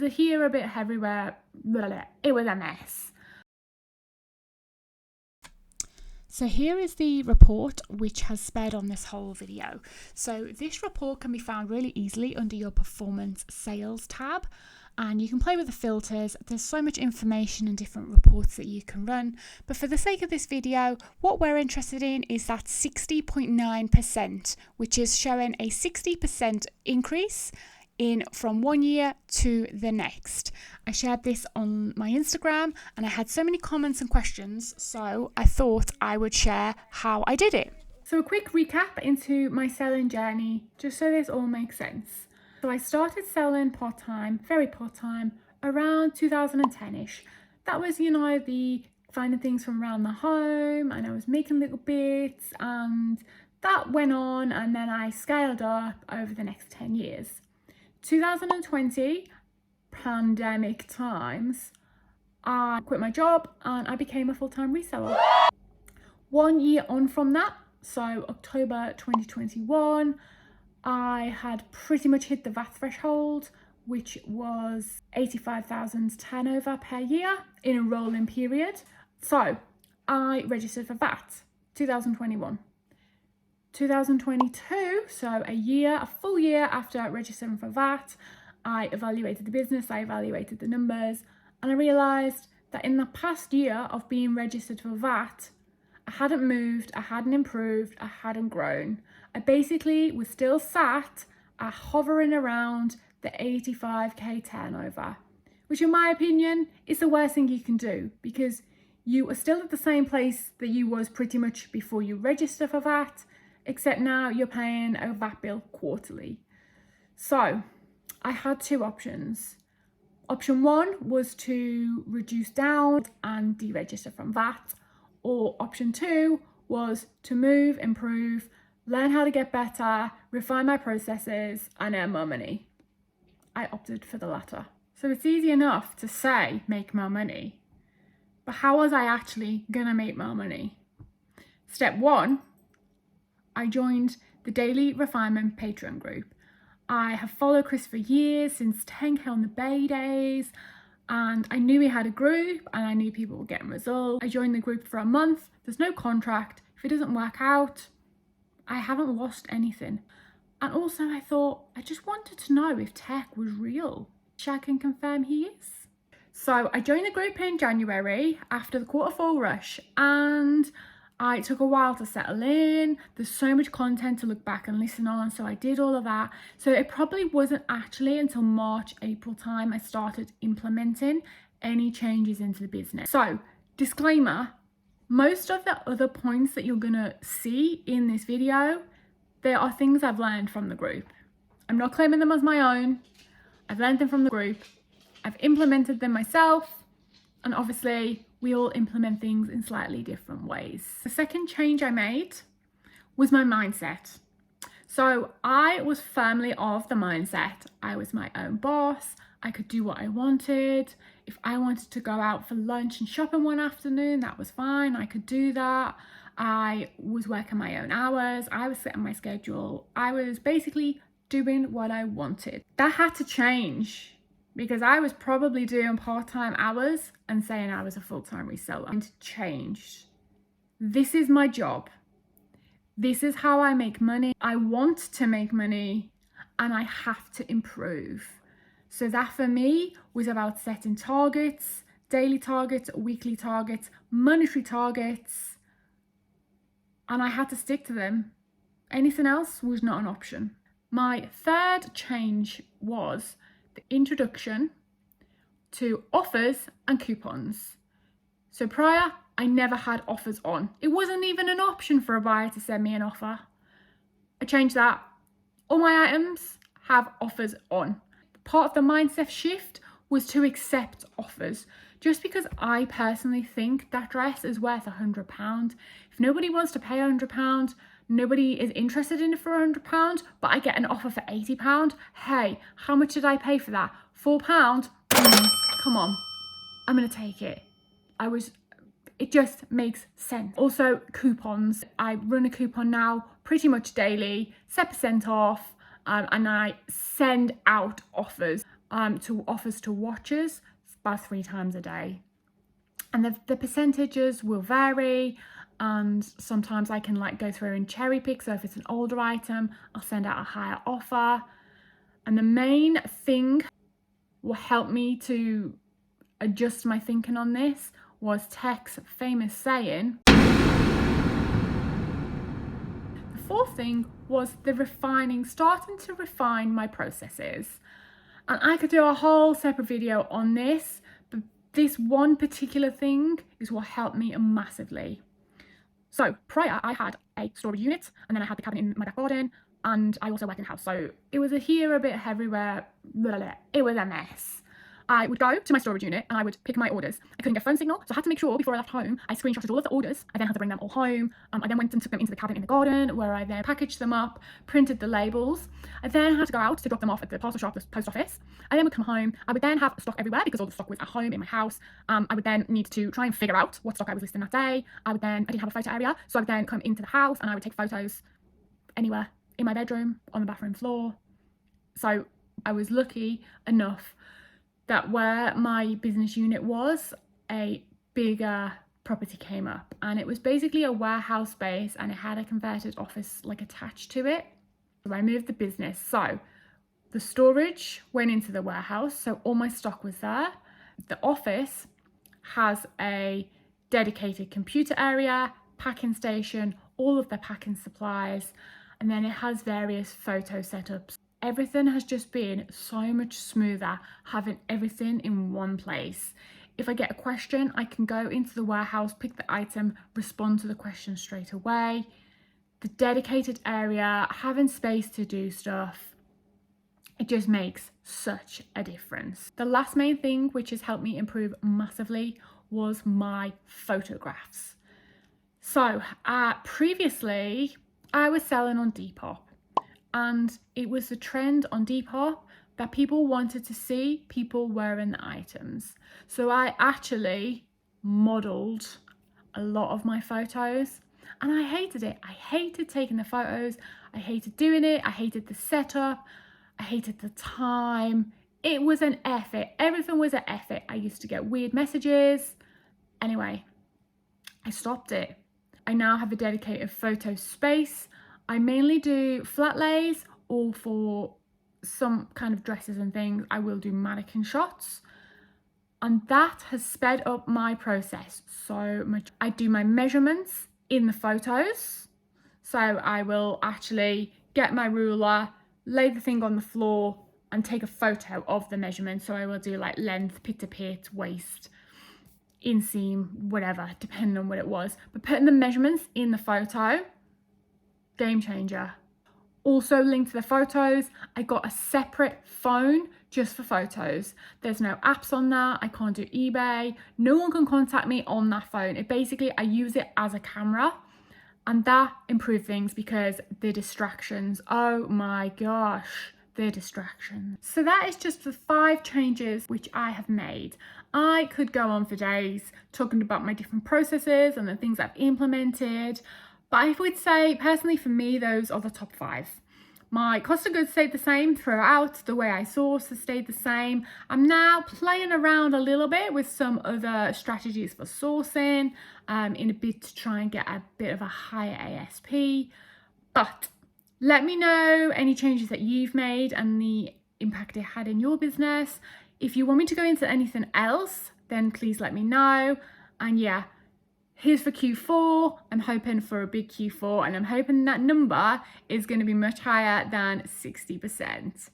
was a here, a bit everywhere. It was a mess. So here is the report which has sped on this whole video. So this report can be found really easily under your performance sales tab, and you can play with the filters. There's so much information and different reports that you can run, but for the sake of this video, what we're interested in is that 60.9%, which is showing a 60% increase in from 1 year to the next. I shared this on my Instagram and I had so many comments and questions, so I thought I would share how I did it. So a quick recap into my selling journey, just so this all makes sense. So I started selling part-time, very part-time, around 2010-ish. That was, the finding things from around the home, and I was making little bits, and that went on, and then I scaled up over the next 10 years. 2020, pandemic times, I quit my job and I became a full-time reseller. 1 year on from that, so October 2021, I had pretty much hit the VAT threshold, which was 85,000 turnover per year in a rolling period. So I registered for VAT, 2021. 2022, so a full year after registering for VAT, I evaluated the business, I evaluated the numbers, and I realised that in the past year of being registered for VAT, I hadn't moved, I hadn't improved, I hadn't grown. I basically was still sat at hovering around the 85k turnover, which in my opinion is the worst thing you can do, because you are still at the same place that you was pretty much before you register for VAT, except now you're paying a VAT bill quarterly. So I had two options. Option one was to reduce down and deregister from VAT, or option two was to move, improve, learn how to get better, refine my processes, and earn more money. I opted for the latter. So it's easy enough to say make more money, but how was I actually gonna make more money? Step one, I joined the Daily Refinement Patreon group. I have followed Chris for years, since 10k on the Bay days, and I knew he had a group and I knew people were getting results. I joined the group for a month. There's no contract. If it doesn't work out, I haven't lost anything. And also I thought, I just wanted to know if tech was real. I can confirm he is. So I joined the group in January after the Q4 rush, and it took a while to settle in. There's so much content to look back and listen on, so I did all of that. So it probably wasn't actually until March, April time I started implementing any changes into the business. So disclaimer, most of the other points that you're gonna see in this video, there are things I've learned from the group. I'm not claiming them as my own. I've learned them from the group. I've implemented them myself, and obviously we all implement things in slightly different ways. The second change I made was my mindset. So I was firmly of the mindset, I was my own boss, I could do what I wanted. If I wanted to go out for lunch and shopping one afternoon, that was fine, I could do that. I was working my own hours, I was setting my schedule, I was basically doing what I wanted. That had to change, because I was probably doing part-time hours and saying I was a full-time reseller. And changed. This is my job. This is how I make money. I want to make money and I have to improve. So that for me was about setting targets, daily targets, weekly targets, monetary targets, and I had to stick to them. Anything else was not an option. My third change was the introduction to offers and coupons. So prior, I never had offers on. It wasn't even an option for a buyer to send me an offer. I changed that. All my items have offers on. Part of the mindset shift was to accept offers. Just because I personally think that dress is worth £100. If nobody wants to pay £100, nobody is interested in it for £100, but I get an offer for £80. Hey, how much did I pay for that? £4? Come on, I'm gonna take it. It just makes sense. Also, coupons. I run a coupon now pretty much daily, 7% off, and I send out offers. to offers to watchers about 3 times a day. And the percentages will vary, and sometimes I can like go through and cherry pick. So if it's an older item, I'll send out a higher offer. And the main thing will help me to adjust my thinking on this was Tech's famous saying. The fourth thing was starting to refine my processes. And I could do a whole separate video on this, but this one particular thing is what helped me massively. So prior, I had a storage unit, and then I had the cabinet in my back garden, and I also work in house. So it was here, a bit everywhere, blah, blah, blah. It was a mess. I would go to my storage unit and I would pick my orders. I couldn't get phone signal, so I had to make sure before I left home, I screenshotted all of the orders. I then had to bring them all home. I then went and took them into the cabinet in the garden, where I then packaged them up, printed the labels. I then had to go out to drop them off at the parcel shop, the post office. I then would come home. I would then have stock everywhere because all the stock was at home in my house. I would then need to try and figure out what stock I was listing that day. I didn't have a photo area, so I would then come into the house and I would take photos anywhere, in my bedroom, on the bathroom floor. So I was lucky enough that where my business unit was, a bigger property came up, and it was basically a warehouse space, and it had a converted office like attached to it. So I moved the business. So the storage went into the warehouse, so all my stock was there. The office has a dedicated computer area, packing station, all of their packing supplies, and then it has various photo setups. Everything has just been so much smoother having everything in one place. If I get a question, I can go into the warehouse, pick the item, respond to the question straight away. The dedicated area, having space to do stuff, it just makes such a difference. The last main thing which has helped me improve massively was my photographs. So previously I was selling on Depop. And it was the trend on Depop that people wanted to see people wearing the items. So I actually modeled a lot of my photos, and I hated it. I hated taking the photos. I hated doing it. I hated the setup. I hated the time. It was an effort. Everything was an effort. I used to get weird messages. Anyway, I stopped it. I now have a dedicated photo space. I mainly do flat lays, or for some kind of dresses and things, I will do mannequin shots. And that has sped up my process so much. I do my measurements in the photos. So I will actually get my ruler, lay the thing on the floor, and take a photo of the measurement. So I will do like length, pit to pit, waist, inseam, whatever, depending on what it was. But putting the measurements in the photo, game changer. Also linked to the photos, I got a separate phone just for photos. There's no apps on that. I can't do eBay. No one can contact me on that phone. I use it as a camera, and that improved things because the distractions, oh my gosh, the distractions. So that is just the 5 changes which I have made. I could go on for days talking about my different processes and the things I've implemented. But I would say, personally, for me, those are the top 5. My cost of goods stayed the same throughout. The way I source has stayed the same. I'm now playing around a little bit with some other strategies for sourcing in a bid to try and get a bit of a higher ASP. But let me know any changes that you've made and the impact it had in your business. If you want me to go into anything else, then please let me know. And yeah, here's for Q4. I'm hoping for a big Q4, and I'm hoping that number is going to be much higher than 60%.